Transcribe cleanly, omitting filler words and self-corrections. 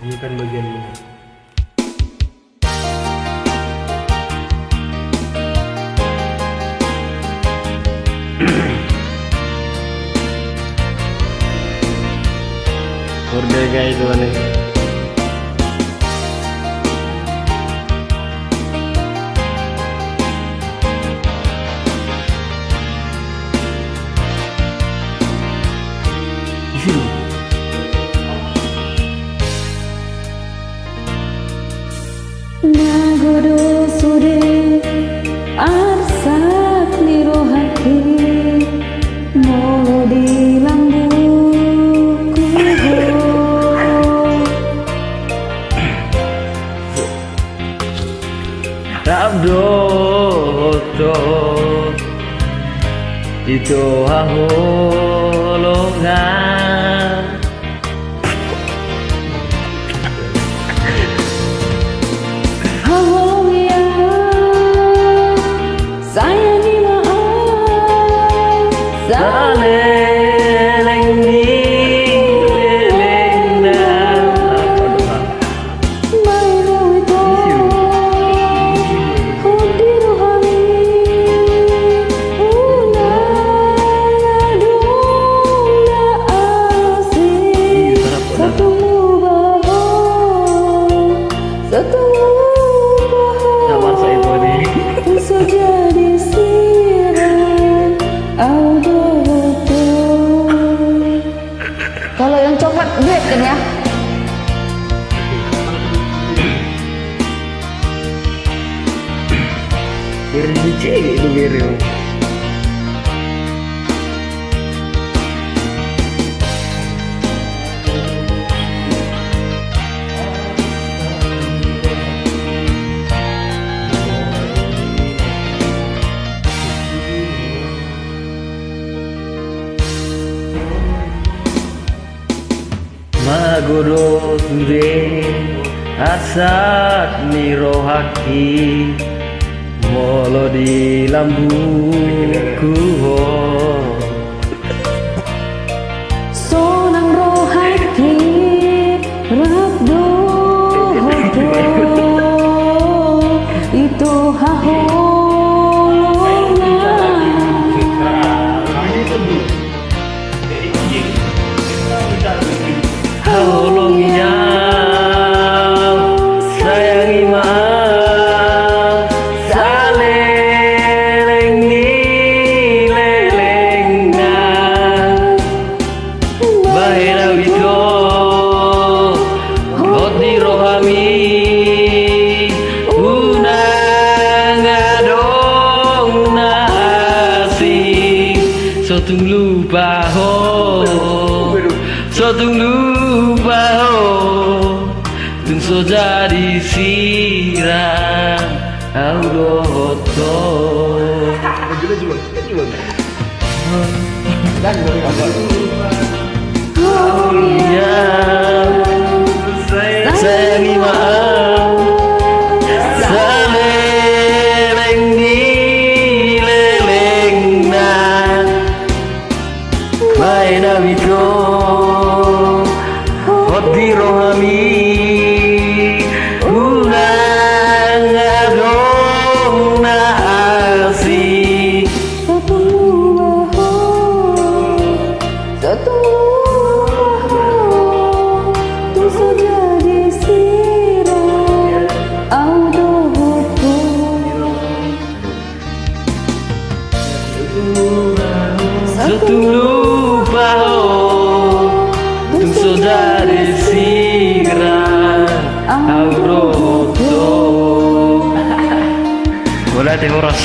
Ini kan bagian ini. Merdeka itu aneh. Nagodo sude arsat niro hati molo di lambuku Rabdo to itu haholongan Kalau yang coklat duit kan ya? Biar dicek itu biar. Magodo sude asat niro haki molo di lambuku Sonang rohaki rabdo hodo itu Haholongnya sayangi maaf saleleng di lelengna bahera wito hoti rohami unang adong nasi sotung lupa ho sotung lupa ho tun so jadi sirang audoto sayangi maaf saleleng di lelengna maena wito hoti rohami unang adong nasi sotung lupa ho tung so jadi sirang auroto bola de horas